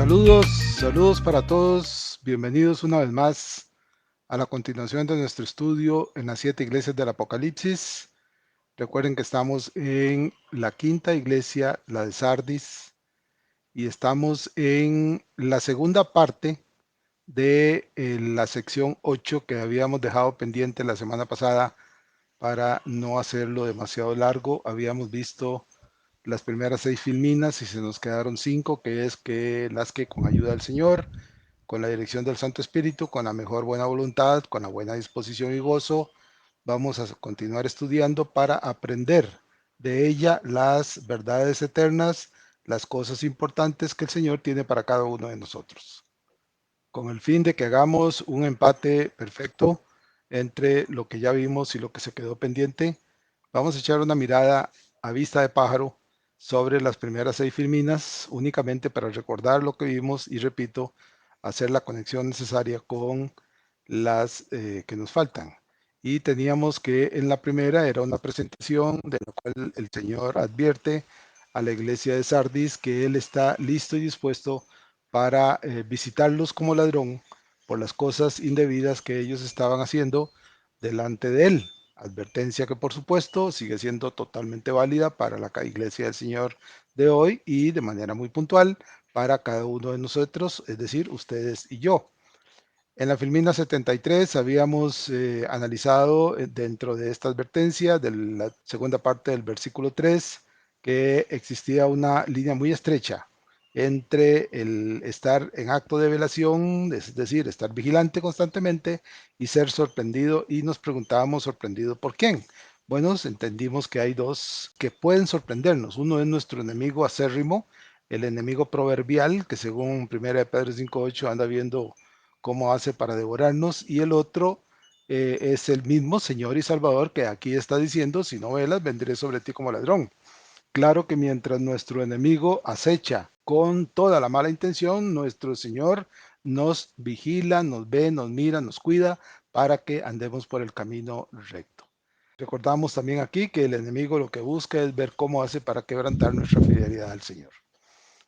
Saludos, saludos para todos. Bienvenidos una vez más a la continuación de nuestro estudio en las 7 iglesias del Apocalipsis. Recuerden que estamos en la quinta iglesia, la de Sardis, y estamos en la segunda parte de la sección 8 que habíamos dejado pendiente la semana pasada para no hacerlo demasiado largo. Habíamos visto las primeras 6 filminas y se nos quedaron 5, que es que las que con ayuda del Señor, con la dirección del Santo Espíritu, con la mejor buena voluntad, con la buena disposición y gozo, vamos a continuar estudiando para aprender de ella las verdades eternas, las cosas importantes que el Señor tiene para cada uno de nosotros, con el fin de que hagamos un empate perfecto entre lo que ya vimos y lo que se quedó pendiente. Vamos a echar una mirada a vista de pájaro sobre las primeras 6 filminas, únicamente para recordar lo que vimos y, repito, hacer la conexión necesaria con las que nos faltan. Y teníamos que en la primera era una presentación de la cual el Señor advierte a la iglesia de Sardis que Él está listo y dispuesto para visitarlos como ladrón por las cosas indebidas que ellos estaban haciendo delante de Él. Advertencia que por supuesto sigue siendo totalmente válida para la iglesia del Señor de hoy y de manera muy puntual para cada uno de nosotros, es decir, ustedes y yo. En la filmina 73 habíamos analizado dentro de esta advertencia de la segunda parte del versículo 3 que existía una línea muy estrecha entre el estar en acto de velación, es decir, estar vigilante constantemente, y ser sorprendido, y nos preguntábamos sorprendido por quién. Bueno, entendimos que hay dos que pueden sorprendernos. Uno es nuestro enemigo acérrimo, el enemigo proverbial, que según 1 Pedro 5:8 anda viendo cómo hace para devorarnos, y el otro es el mismo Señor y Salvador que aquí está diciendo, si no velas, vendré sobre ti como ladrón. Claro que mientras nuestro enemigo acecha con toda la mala intención, nuestro Señor nos vigila, nos ve, nos mira, nos cuida para que andemos por el camino recto. Recordamos también aquí que el enemigo lo que busca es ver cómo hace para quebrantar nuestra fidelidad al Señor.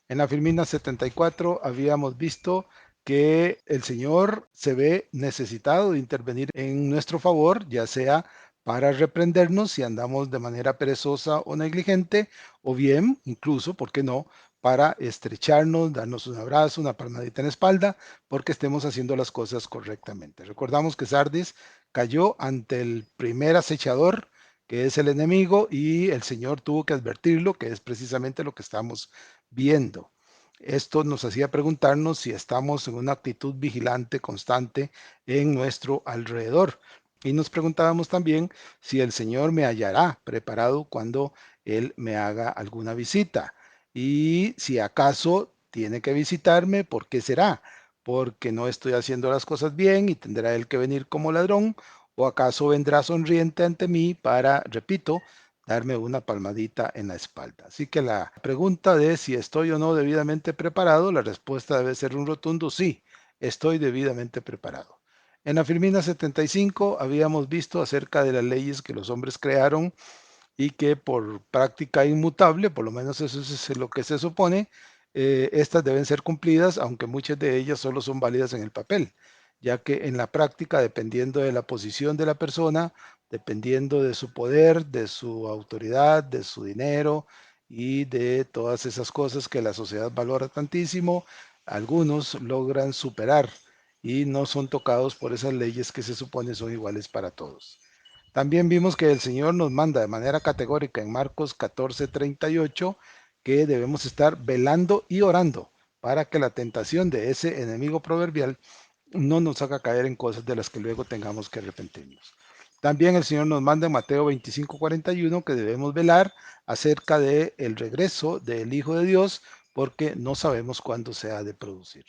En la Filmina 74 habíamos visto que el Señor se ve necesitado de intervenir en nuestro favor, ya sea para reprendernos si andamos de manera perezosa o negligente, o bien, incluso, ¿por qué no?, para estrecharnos, darnos un abrazo, una palmadita en la espalda, porque estemos haciendo las cosas correctamente. Recordamos que Sardis cayó ante el primer acechador, que es el enemigo, y el Señor tuvo que advertirlo, que es precisamente lo que estamos viendo. Esto nos hacía preguntarnos si estamos en una actitud vigilante constante en nuestro alrededor. Y nos preguntábamos también si el Señor me hallará preparado cuando Él me haga alguna visita. Y si acaso tiene que visitarme, ¿por qué será? ¿Porque no estoy haciendo las cosas bien y tendrá Él que venir como ladrón? ¿O acaso vendrá sonriente ante mí para, repito, darme una palmadita en la espalda? Así que la pregunta de si estoy o no debidamente preparado, la respuesta debe ser un rotundo sí, estoy debidamente preparado. En la Filmina 75 habíamos visto acerca de las leyes que los hombres crearon y que por práctica inmutable, por lo menos eso es lo que se supone, estas deben ser cumplidas, aunque muchas de ellas solo son válidas en el papel, ya que en la práctica, dependiendo de la posición de la persona, dependiendo de su poder, de su autoridad, de su dinero y de todas esas cosas que la sociedad valora tantísimo, algunos logran superar y no son tocados por esas leyes que se supone son iguales para todos. También vimos que el Señor nos manda de manera categórica en Marcos 14:38 que debemos estar velando y orando para que la tentación de ese enemigo proverbial no nos haga caer en cosas de las que luego tengamos que arrepentirnos. También el Señor nos manda en Mateo 25:41 que debemos velar acerca del regreso del Hijo de Dios porque no sabemos cuándo se ha de producir.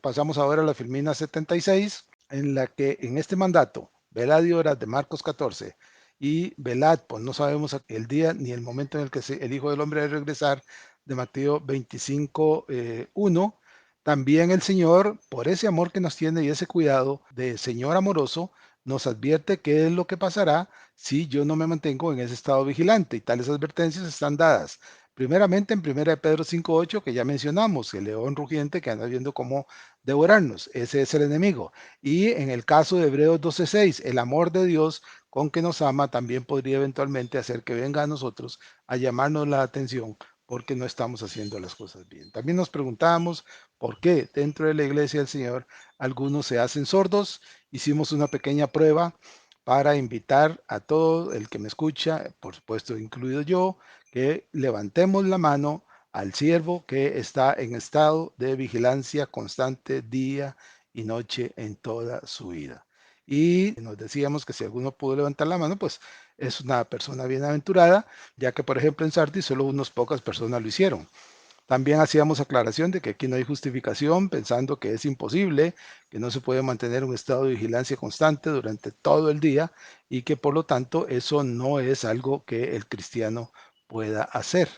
Pasamos ahora a la Filmina 76, en la que en este mandato, velad y orad de Marcos 14, y velad, pues no sabemos el día ni el momento en el que el Hijo del Hombre debe regresar, de Mateo 25, 1, también el Señor, por ese amor que nos tiene y ese cuidado de Señor amoroso, nos advierte qué es lo que pasará si yo no me mantengo en ese estado vigilante, y tales advertencias están dadas Primeramente en 1 Pedro 5:8, que ya mencionamos, el león rugiente que anda viendo cómo devorarnos, ese es el enemigo. Y en el caso de Hebreos 12:6, el amor de Dios con que nos ama también podría eventualmente hacer que venga a nosotros a llamarnos la atención porque no estamos haciendo las cosas bien. También nos preguntábamos por qué dentro de la iglesia del Señor algunos se hacen sordos. Hicimos una pequeña prueba para invitar a todo el que me escucha, por supuesto incluido yo, que levantemos la mano al siervo que está en estado de vigilancia constante día y noche en toda su vida. Y nos decíamos que si alguno pudo levantar la mano, pues es una persona bienaventurada, ya que por ejemplo en Sardis solo unas pocas personas lo hicieron. También hacíamos aclaración de que aquí no hay justificación, pensando que es imposible, que no se puede mantener un estado de vigilancia constante durante todo el día y que por lo tanto eso no es algo que el cristiano pueda hacer.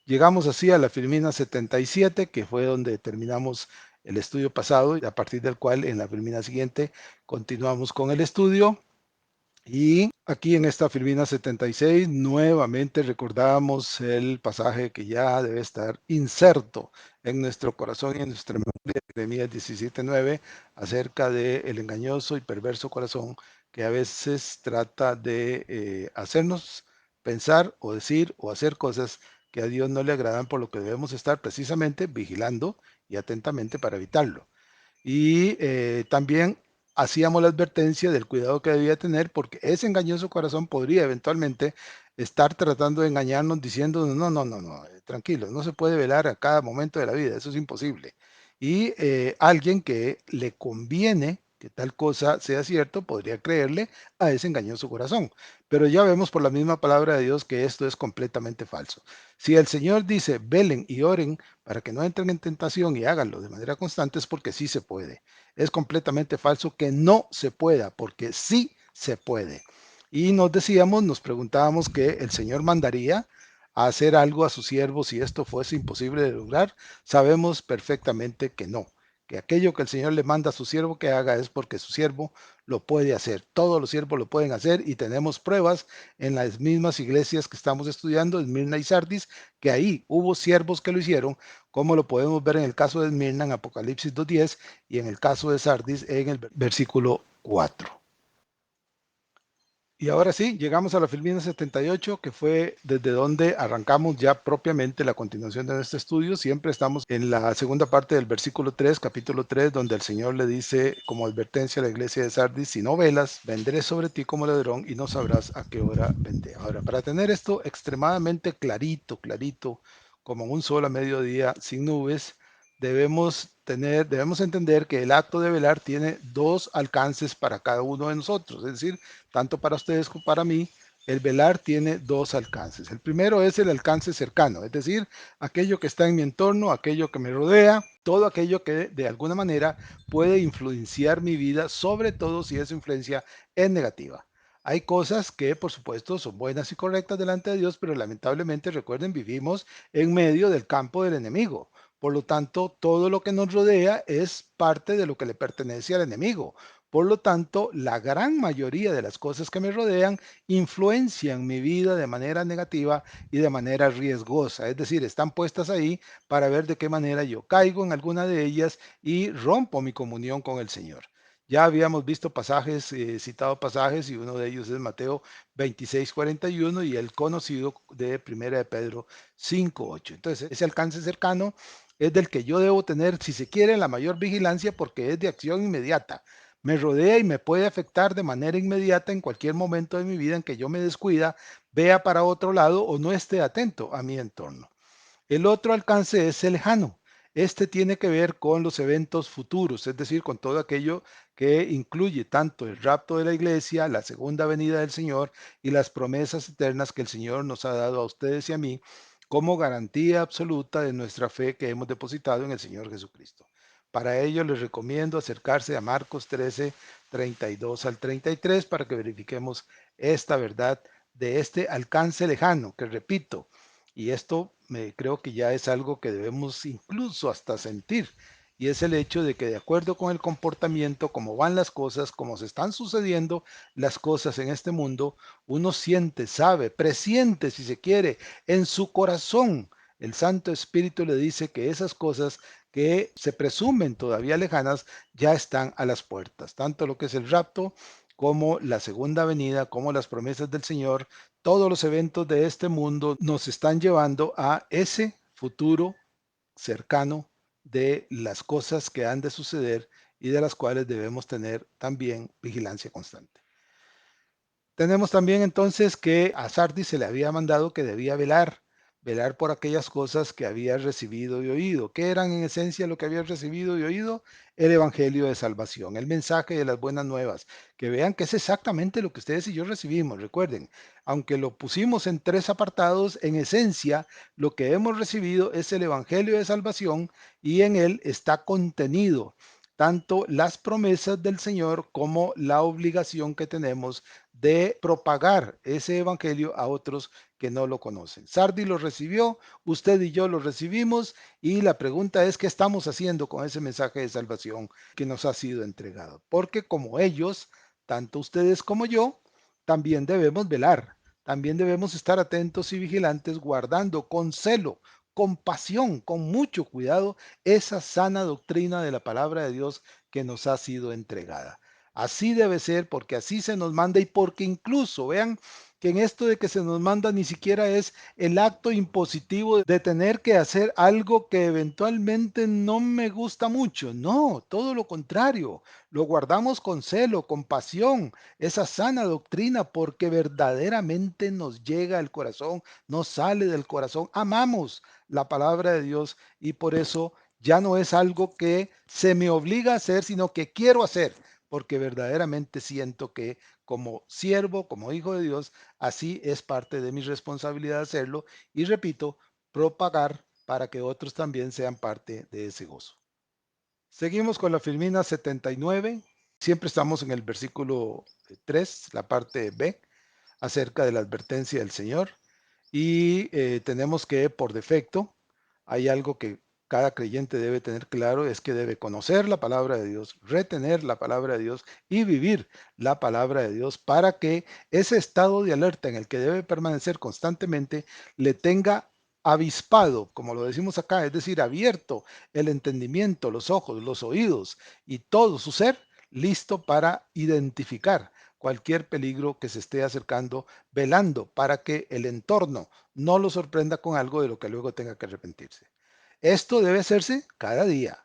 Llegamos así a la Filmina 77, que fue donde terminamos el estudio pasado y a partir del cual en la Filmina siguiente continuamos con el estudio. Y aquí en esta Filmina 76 nuevamente recordamos el pasaje que ya debe estar inserto en nuestro corazón y en nuestra memoria, Jeremías 17:9, acerca del engañoso y perverso corazón que a veces trata de hacernos pensar o decir o hacer cosas que a Dios no le agradan, por lo que debemos estar precisamente vigilando y atentamente para evitarlo. Y también hacíamos la advertencia del cuidado que debía tener porque ese engañoso corazón podría eventualmente estar tratando de engañarnos diciendo, no, no, no, no, tranquilo, no se puede velar a cada momento de la vida, eso es imposible. Y alguien que le conviene que tal cosa sea cierto, podría creerle a ese engañoso corazón. Pero ya vemos por la misma palabra de Dios que esto es completamente falso. Si el Señor dice, velen y oren para que no entren en tentación y háganlo de manera constante, es porque sí se puede. Es completamente falso que no se pueda, porque sí se puede. Y nos decíamos, nos preguntábamos que el Señor mandaría a hacer algo a su siervo si esto fuese imposible de lograr. Sabemos perfectamente que no, que aquello que el Señor le manda a su siervo que haga es porque su siervo lo puede hacer. Todos los siervos lo pueden hacer y tenemos pruebas en las mismas iglesias que estamos estudiando, Esmirna y Sardis, que ahí hubo siervos que lo hicieron, como lo podemos ver en el caso de Esmirna en Apocalipsis 2:10 y en el caso de Sardis en el versículo 4. Y ahora sí, llegamos a la Filmina 78, que fue desde donde arrancamos ya propiamente la continuación de nuestro estudio. Siempre estamos en la segunda parte del versículo 3, capítulo 3, donde el Señor le dice como advertencia a la iglesia de Sardis, si no velas, vendré sobre ti como ladrón y no sabrás a qué hora vendré. Ahora, para tener esto extremadamente clarito, clarito, como un sol a mediodía sin nubes, debemos entender que el acto de velar tiene dos alcances para cada uno de nosotros, es decir, tanto para ustedes como para mí, el velar tiene dos alcances. El primero es el alcance cercano, es decir, aquello que está en mi entorno, aquello que me rodea, todo aquello que de alguna manera puede influenciar mi vida, sobre todo si esa influencia es negativa. Hay cosas que, por supuesto, son buenas y correctas delante de Dios, pero lamentablemente, recuerden, vivimos en medio del campo del enemigo. Por lo tanto, todo lo que nos rodea es parte de lo que le pertenece al enemigo. Por lo tanto, la gran mayoría de las cosas que me rodean influencian mi vida de manera negativa y de manera riesgosa. Es decir, están puestas ahí para ver de qué manera yo caigo en alguna de ellas y rompo mi comunión con el Señor. Ya habíamos visto pasajes, citado pasajes, y uno de ellos es Mateo 26:41 y el conocido de Primera de Pedro 5:8. Entonces, ese alcance cercano es del que yo debo tener, si se quiere, la mayor vigilancia porque es de acción inmediata. Me rodea y me puede afectar de manera inmediata en cualquier momento de mi vida en que yo me descuida, vea para otro lado o no esté atento a mi entorno. El otro alcance es el lejano. Este tiene que ver con los eventos futuros, es decir, con todo aquello que incluye tanto el rapto de la iglesia, la segunda venida del Señor y las promesas eternas que el Señor nos ha dado a ustedes y a mí como garantía absoluta de nuestra fe que hemos depositado en el Señor Jesucristo. Para ello les recomiendo acercarse a Marcos 13, 32 al 33 para que verifiquemos esta verdad de este alcance lejano, que repito, y esto creo que ya es algo que debemos incluso hasta sentir. Y es el hecho de que de acuerdo con el comportamiento, cómo van las cosas, cómo se están sucediendo las cosas en este mundo, uno siente, sabe, presiente, si se quiere, en su corazón el Santo Espíritu le dice que esas cosas que se presumen todavía lejanas ya están a las puertas, tanto lo que es el rapto como la segunda venida, como las promesas del Señor. Todos los eventos de este mundo nos están llevando a ese futuro cercano de las cosas que han de suceder y de las cuales debemos tener también vigilancia constante. Tenemos también entonces que a Sardis se le había mandado que debía velar por aquellas cosas que había recibido y oído. ¿Qué eran en esencia lo que había recibido y oído? El Evangelio de Salvación, el mensaje de las buenas nuevas. Que vean que es exactamente lo que ustedes y yo recibimos. Recuerden, aunque lo pusimos en tres apartados, en esencia lo que hemos recibido es el Evangelio de Salvación y en él está contenido tanto las promesas del Señor como la obligación que tenemos de propagar ese evangelio a otros que no lo conocen. Sardi lo recibió, usted y yo lo recibimos y la pregunta es qué estamos haciendo con ese mensaje de salvación que nos ha sido entregado. Porque como ellos, tanto ustedes como yo, también debemos velar, también debemos estar atentos y vigilantes, guardando con celo, con pasión, con mucho cuidado, esa sana doctrina de la palabra de Dios que nos ha sido entregada. Así debe ser porque así se nos manda y porque incluso vean que en esto de que se nos manda ni siquiera es el acto impositivo de tener que hacer algo que eventualmente no me gusta mucho. No, todo lo contrario. Lo guardamos con celo, con pasión, esa sana doctrina porque verdaderamente nos llega al corazón, nos sale del corazón. Amamos la palabra de Dios y por eso ya no es algo que se me obliga a hacer, sino que quiero hacer porque verdaderamente siento que como siervo, como hijo de Dios, así es parte de mi responsabilidad hacerlo y repito, propagar para que otros también sean parte de ese gozo. Seguimos con la Filmina 79. Siempre estamos en el versículo 3, la parte B, acerca de la advertencia del Señor. Y tenemos que, por defecto, hay algo que cada creyente debe tener claro, es que debe conocer la palabra de Dios, retener la palabra de Dios y vivir la palabra de Dios para que ese estado de alerta en el que debe permanecer constantemente le tenga avispado, como lo decimos acá, es decir, abierto el entendimiento, los ojos, los oídos y todo su ser listo para identificar cualquier peligro que se esté acercando, velando para que el entorno no lo sorprenda con algo de lo que luego tenga que arrepentirse. Esto debe hacerse cada día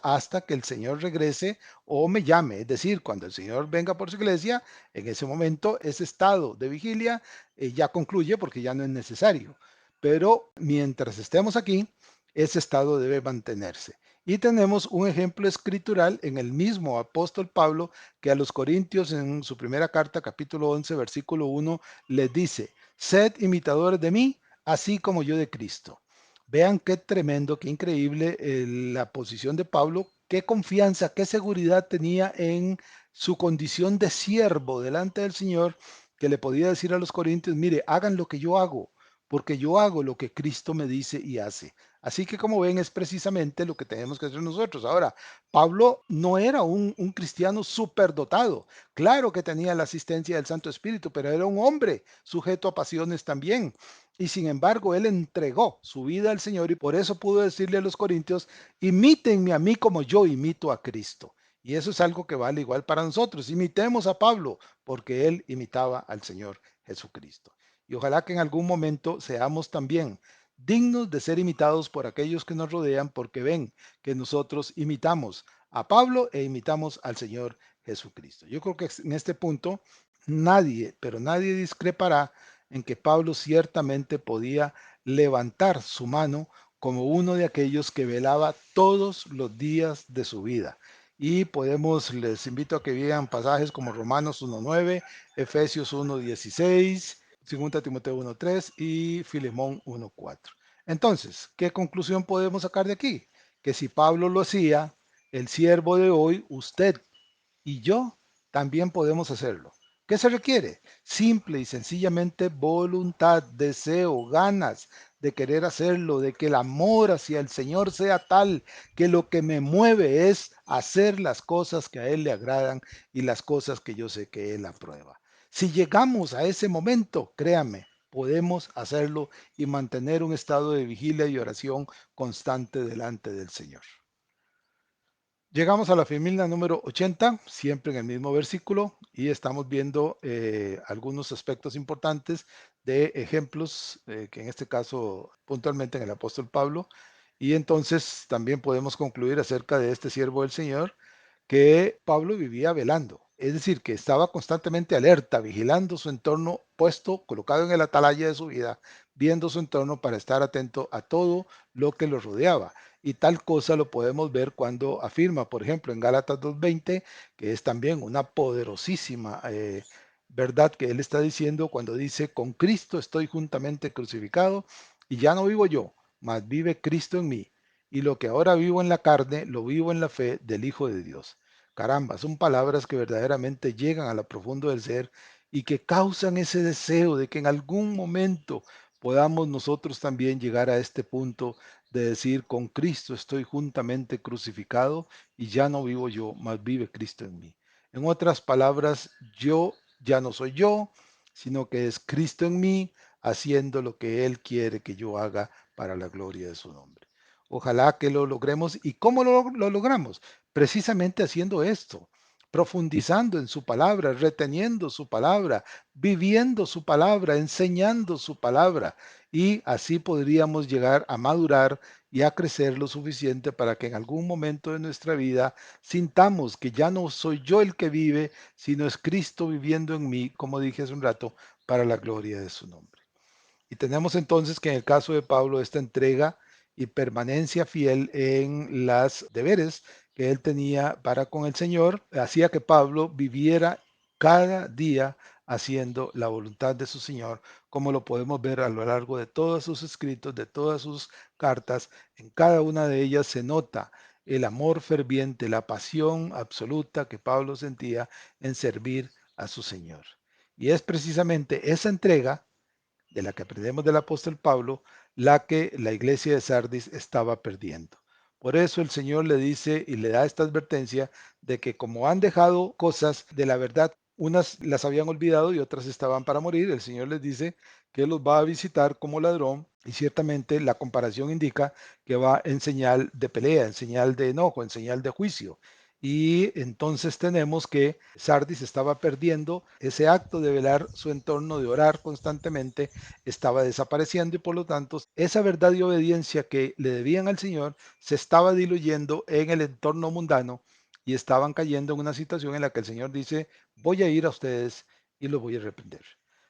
hasta que el Señor regrese o me llame. Es decir, cuando el Señor venga por su iglesia, en ese momento ese estado de vigilia ya concluye porque ya no es necesario. Pero mientras estemos aquí, ese estado debe mantenerse. Y tenemos un ejemplo escritural en el mismo apóstol Pablo que a los Corintios en su primera carta, capítulo 11, versículo 1, les dice, sed imitadores de mí, así como yo de Cristo. Vean qué tremendo, qué increíble la posición de Pablo, qué confianza, qué seguridad tenía en su condición de siervo delante del Señor, que le podía decir a los corintios, mire, hagan lo que yo hago, porque yo hago lo que Cristo me dice y hace. Así que como ven, es precisamente lo que tenemos que hacer nosotros. Ahora, Pablo no era un cristiano superdotado. Claro que tenía la asistencia del Santo Espíritu, pero era un hombre sujeto a pasiones también. Y sin embargo, él entregó su vida al Señor y por eso pudo decirle a los corintios, imítenme a mí como yo imito a Cristo. Y eso es algo que vale igual para nosotros. Imitemos a Pablo porque él imitaba al Señor Jesucristo. Y ojalá que en algún momento seamos también dignos de ser imitados por aquellos que nos rodean porque ven que nosotros imitamos a Pablo e imitamos al Señor Jesucristo. Yo creo que en este punto nadie, pero nadie discrepará en que Pablo ciertamente podía levantar su mano como uno de aquellos que velaba todos los días de su vida. Y podemos, les invito a que vean pasajes como Romanos 1.9, Efesios 1.16, 2 Timoteo 1.3 y Filemón 1.4. Entonces, ¿qué conclusión podemos sacar de aquí? Que si Pablo lo hacía, el siervo de hoy, usted y yo también podemos hacerlo. ¿Qué se requiere? Simple y sencillamente voluntad, deseo, ganas de querer hacerlo, de que el amor hacia el Señor sea tal que lo que me mueve es hacer las cosas que a Él le agradan y las cosas que yo sé que Él aprueba. Si llegamos a ese momento, créame, podemos hacerlo y mantener un estado de vigilia y oración constante delante del Señor. Llegamos a la familia número 80, siempre en el mismo versículo, y estamos viendo algunos aspectos importantes de ejemplos, que en este caso puntualmente en el apóstol Pablo, y entonces también podemos concluir acerca de este siervo del Señor, que Pablo vivía velando, es decir, que estaba constantemente alerta, vigilando su entorno, puesto, colocado en el atalaya de su vida, viendo su entorno para estar atento a todo lo que lo rodeaba. Y tal cosa lo podemos ver cuando afirma, por ejemplo, en Gálatas 2:20, que es también una poderosísima verdad que él está diciendo cuando dice, con Cristo estoy juntamente crucificado y ya no vivo yo, mas vive Cristo en mí. Y lo que ahora vivo en la carne, lo vivo en la fe del Hijo de Dios. Caramba, son palabras que verdaderamente llegan a lo profundo del ser y que causan ese deseo de que en algún momento podamos nosotros también llegar a este punto de decir, con Cristo estoy juntamente crucificado y ya no vivo yo, mas vive Cristo en mí. En otras palabras, yo ya no soy yo, sino que es Cristo en mí haciendo lo que Él quiere que yo haga para la gloria de su nombre. Ojalá que lo logremos. ¿Y cómo lo logramos? Precisamente haciendo esto, profundizando en su palabra, reteniendo su palabra, viviendo su palabra, enseñando su palabra. Y así podríamos llegar a madurar y a crecer lo suficiente para que en algún momento de nuestra vida sintamos que ya no soy yo el que vive, sino es Cristo viviendo en mí, como dije hace un rato, para la gloria de su nombre. Y tenemos entonces que en el caso de Pablo, esta entrega y permanencia fiel en las deberes que él tenía para con el Señor, hacía que Pablo viviera cada día haciendo la voluntad de su Señor, como lo podemos ver a lo largo de todos sus escritos, de todas sus cartas. En cada una de ellas se nota el amor ferviente, la pasión absoluta que Pablo sentía en servir a su Señor. Y es precisamente esa entrega de la que aprendemos del apóstol Pablo, la que la iglesia de Sardis estaba perdiendo. Por eso el Señor le dice y le da esta advertencia de que como han dejado cosas de la verdad, unas las habían olvidado y otras estaban para morir, el Señor les dice que los va a visitar como ladrón y ciertamente la comparación indica que va en señal de pelea, en señal de enojo, en señal de juicio. Y entonces tenemos que Sardis estaba perdiendo ese acto de velar su entorno, de orar constantemente, estaba desapareciendo y por lo tanto esa verdad y obediencia que le debían al Señor se estaba diluyendo en el entorno mundano y estaban cayendo en una situación en la que el Señor dice, voy a ir a ustedes y los voy a reprender.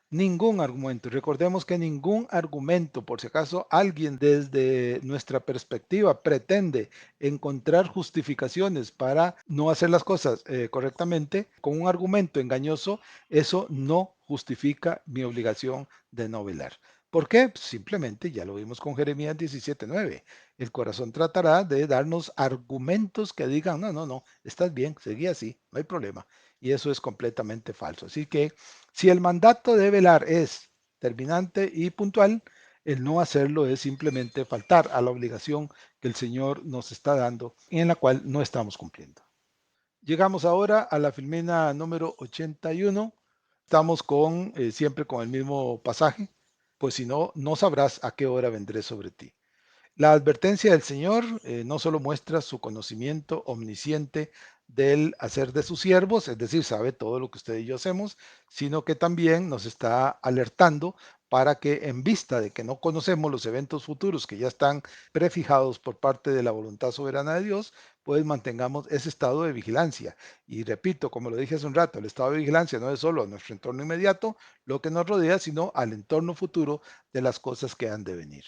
Ningún argumento, y recordemos que ningún argumento, por si acaso alguien desde nuestra perspectiva pretende encontrar justificaciones para no hacer las cosas correctamente con un argumento engañoso, eso no justifica mi obligación de no velar. ¿Por qué? Simplemente ya lo vimos con Jeremías 17:9. El corazón tratará de darnos argumentos que digan, no, no, no, estás bien, seguí así, no hay problema. Y eso es completamente falso. Así que si el mandato de velar es terminante y puntual, el no hacerlo es simplemente faltar a la obligación que el Señor nos está dando y en la cual no estamos cumpliendo. Llegamos ahora a la filmina número 81. Estamos con siempre con el mismo pasaje, pues si no, no sabrás a qué hora vendré sobre ti. La advertencia del Señor no solo muestra su conocimiento omnisciente del hacer de sus siervos, es decir, sabe todo lo que usted y yo hacemos, sino que también nos está alertando para que en vista de que no conocemos los eventos futuros que ya están prefijados por parte de la voluntad soberana de Dios, pues mantengamos ese estado de vigilancia. Y repito, como lo dije hace un rato, el estado de vigilancia no es solo a nuestro entorno inmediato, lo que nos rodea, sino al entorno futuro de las cosas que han de venir.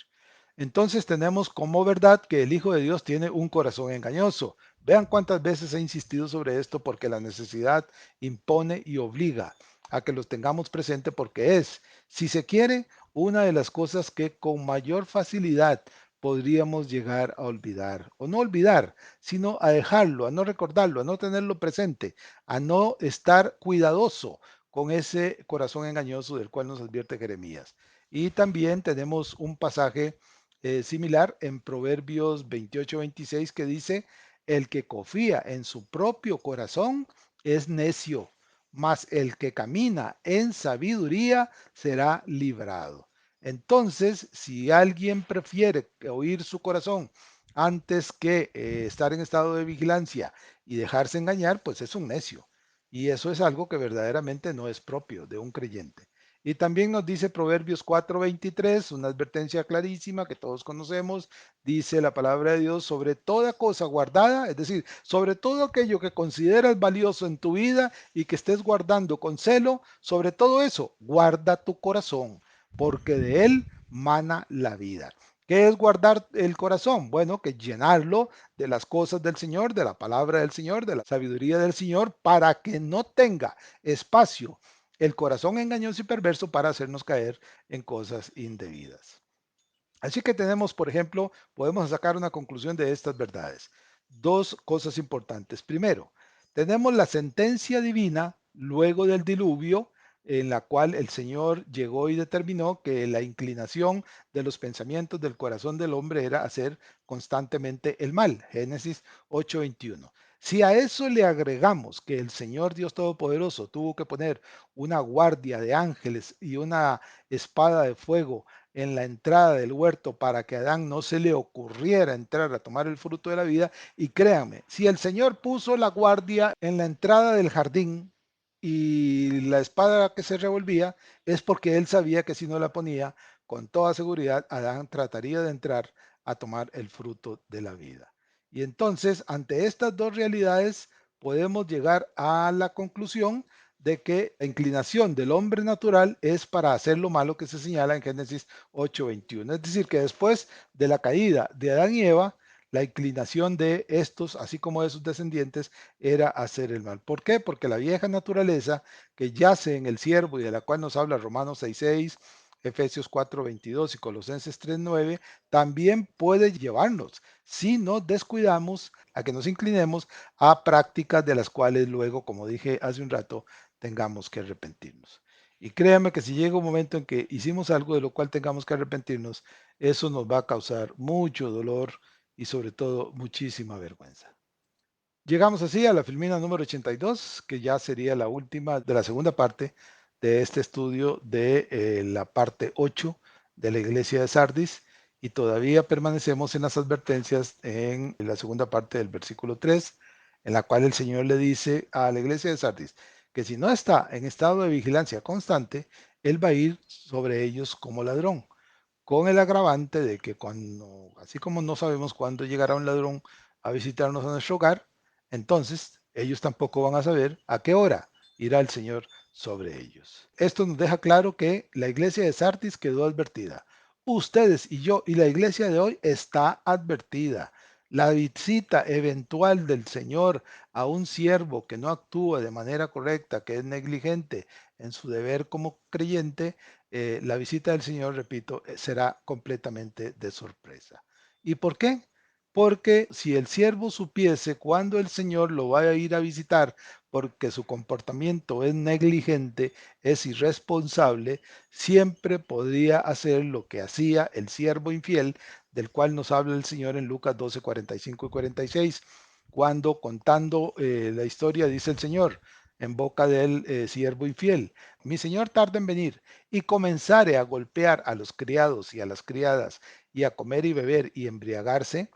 Entonces tenemos como verdad que el Hijo de Dios tiene un corazón engañoso. Vean cuántas veces he insistido sobre esto porque la necesidad impone y obliga a que los tengamos presente porque es, si se quiere, una de las cosas que con mayor facilidad podríamos llegar a olvidar, o no olvidar, sino a dejarlo, a no recordarlo, a no tenerlo presente, a no estar cuidadoso con ese corazón engañoso del cual nos advierte Jeremías. Y también tenemos un pasaje similar en Proverbios 28:26 que dice, el que confía en su propio corazón es necio, mas el que camina en sabiduría será librado. Entonces, si alguien prefiere oír su corazón antes que estar en estado de vigilancia y dejarse engañar, pues es un necio. Y eso es algo que verdaderamente no es propio de un creyente. Y también nos dice Proverbios 4:23, una advertencia clarísima que todos conocemos, dice la palabra de Dios, sobre toda cosa guardada, es decir, sobre todo aquello que consideras valioso en tu vida y que estés guardando con celo, sobre todo eso, guarda tu corazón, porque de él mana la vida. ¿Qué es guardar el corazón? Bueno, que llenarlo de las cosas del Señor, de la palabra del Señor, de la sabiduría del Señor, para que no tenga espacio el corazón engañoso y perverso para hacernos caer en cosas indebidas. Así que tenemos, por ejemplo, podemos sacar una conclusión de estas verdades. Dos cosas importantes. Primero, tenemos la sentencia divina luego del diluvio, en la cual el Señor llegó y determinó que la inclinación de los pensamientos del corazón del hombre era hacer constantemente el mal. Génesis 8:21. Si a eso le agregamos que el Señor Dios Todopoderoso tuvo que poner una guardia de ángeles y una espada de fuego en la entrada del huerto para que a Adán no se le ocurriera entrar a tomar el fruto de la vida. Y créanme, si el Señor puso la guardia en la entrada del jardín y la espada que se revolvía, es porque él sabía que si no la ponía, con toda seguridad, Adán trataría de entrar a tomar el fruto de la vida. Y entonces, ante estas dos realidades, podemos llegar a la conclusión de que la inclinación del hombre natural es para hacer lo malo que se señala en Génesis 8:21. Es decir, que después de la caída de Adán y Eva, la inclinación de estos, así como de sus descendientes, era hacer el mal. ¿Por qué? Porque la vieja naturaleza que yace en el siervo y de la cual nos habla Romanos 6:6, Efesios 4:22 y Colosenses 3:9, también puede llevarnos, si nos descuidamos, a que nos inclinemos a prácticas de las cuales luego, como dije hace un rato, tengamos que arrepentirnos. Y créame que si llega un momento en que hicimos algo de lo cual tengamos que arrepentirnos, eso nos va a causar mucho dolor y sobre todo muchísima vergüenza. Llegamos así a la filmina número 82, que ya sería la última de la segunda parte de este estudio de la parte 8 de la iglesia de Sardis, y todavía permanecemos en las advertencias en la segunda parte del versículo 3, en la cual el Señor le dice a la iglesia de Sardis que si no está en estado de vigilancia constante, Él va a ir sobre ellos como ladrón, con el agravante de que cuando, así como no sabemos cuándo llegará un ladrón a visitarnos a nuestro hogar, entonces ellos tampoco van a saber a qué hora irá el Señor sobre ellos. Esto nos deja claro que la iglesia de Sardis quedó advertida. Ustedes y yo y la iglesia de hoy está advertida. La visita eventual del Señor a un siervo que no actúa de manera correcta, que es negligente en su deber como creyente, la visita del Señor, repito, será completamente de sorpresa. ¿Y por qué? Porque si el siervo supiese cuándo el Señor lo va a ir a visitar, porque su comportamiento es negligente, es irresponsable, siempre podría hacer lo que hacía el siervo infiel, del cual nos habla el Señor en Lucas 12, 45 y 46, cuando contando la historia dice el Señor en boca del siervo infiel: mi señor tarda en venir, y comenzare a golpear a los criados y a las criadas, y a comer y beber y embriagarse,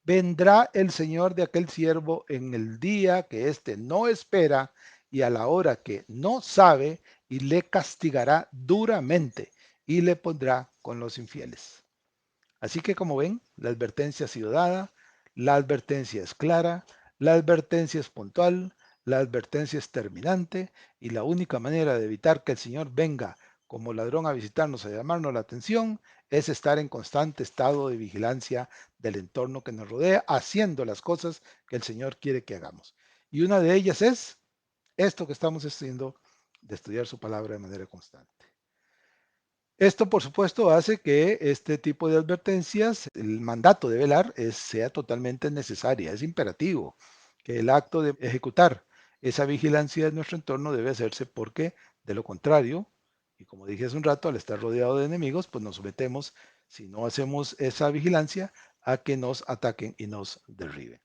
vendrá el señor de aquel siervo en el día que éste no espera y a la hora que no sabe, y le castigará duramente y le pondrá con los infieles. Así que, como ven, la advertencia ha sido dada, la advertencia es clara, la advertencia es puntual, la advertencia es terminante, y la única manera de evitar que el Señor venga como ladrón a visitarnos, a llamarnos la atención, es estar en constante estado de vigilancia del entorno que nos rodea, haciendo las cosas que el Señor quiere que hagamos. Y una de ellas es esto que estamos haciendo, de estudiar su palabra de manera constante. Esto, por supuesto, hace que este tipo de advertencias, el mandato de velar, sea totalmente necesaria, es imperativo que el acto de ejecutar esa vigilancia de nuestro entorno debe hacerse, porque de lo contrario, y como dije hace un rato, al estar rodeado de enemigos, pues nos sometemos, si no hacemos esa vigilancia, a que nos ataquen y nos derriben.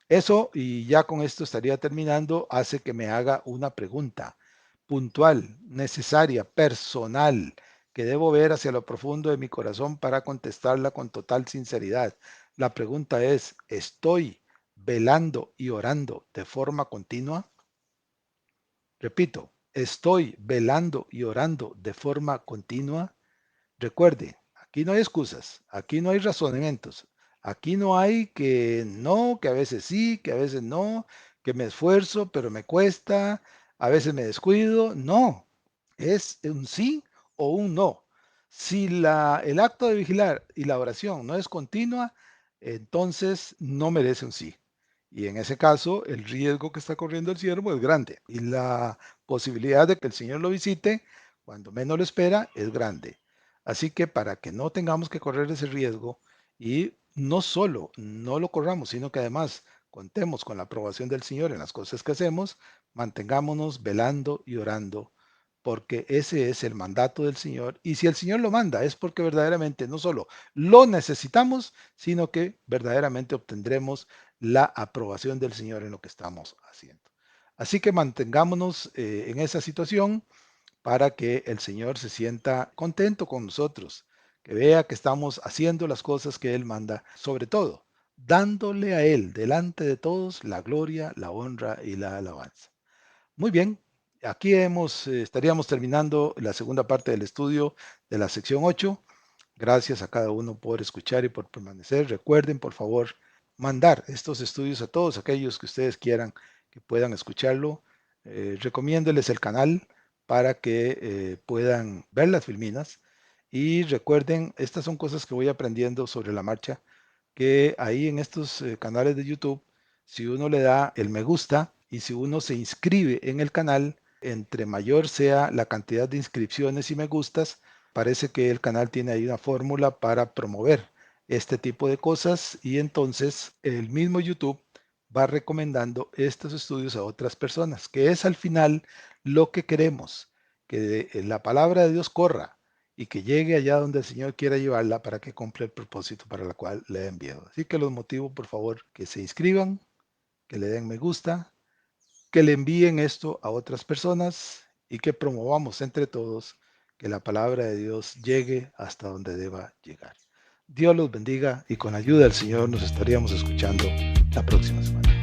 Eso, y ya con esto estaría terminando, hace que me haga una pregunta puntual, necesaria, personal, que debo ver hacia lo profundo de mi corazón para contestarla con total sinceridad. La pregunta es, ¿estoy velando y orando de forma continua? Repito, ¿estoy velando y orando de forma continua? Recuerde, aquí no hay excusas, aquí no hay razonamientos, aquí no hay que no, que a veces sí, que a veces no, que me esfuerzo, pero me cuesta, a veces me descuido. No, es un sí o un no. Si el acto de vigilar y la oración no es continua, entonces no merece un sí. Y en ese caso, el riesgo que está corriendo el siervo es grande y la posibilidad de que el Señor lo visite cuando menos lo espera es grande. Así que para que no tengamos que correr ese riesgo y no solo no lo corramos, sino que además contemos con la aprobación del Señor en las cosas que hacemos, mantengámonos velando y orando, porque ese es el mandato del Señor. Y si el Señor lo manda, es porque verdaderamente no solo lo necesitamos, sino que verdaderamente obtendremos la aprobación del Señor en lo que estamos haciendo. Así que mantengámonos en esa situación para que el Señor se sienta contento con nosotros, que vea que estamos haciendo las cosas que Él manda, sobre todo dándole a Él delante de todos la gloria, la honra y la alabanza. Muy bien, aquí estaríamos terminando la segunda parte del estudio de la sección 8. Gracias a cada uno por escuchar y por permanecer. Recuerden, por favor, mandar estos estudios a todos aquellos que ustedes quieran que puedan escucharlo. Recomiéndeles el canal para que puedan ver las filminas. Y recuerden, estas son cosas que voy aprendiendo sobre la marcha, que ahí en estos canales de YouTube, si uno le da el me gusta y si uno se inscribe en el canal, entre mayor sea la cantidad de inscripciones y me gustas, parece que el canal tiene ahí una fórmula para promover este tipo de cosas y entonces el mismo YouTube va recomendando estos estudios a otras personas, que es al final lo que queremos, que la palabra de Dios corra y que llegue allá donde el Señor quiera llevarla para que cumpla el propósito para el cual le he enviado. Así que los motivo, por favor, que se inscriban, que le den me gusta, que le envíen esto a otras personas y que promovamos entre todos que la palabra de Dios llegue hasta donde deba llegar. Dios los bendiga y con ayuda del Señor nos estaríamos escuchando la próxima semana.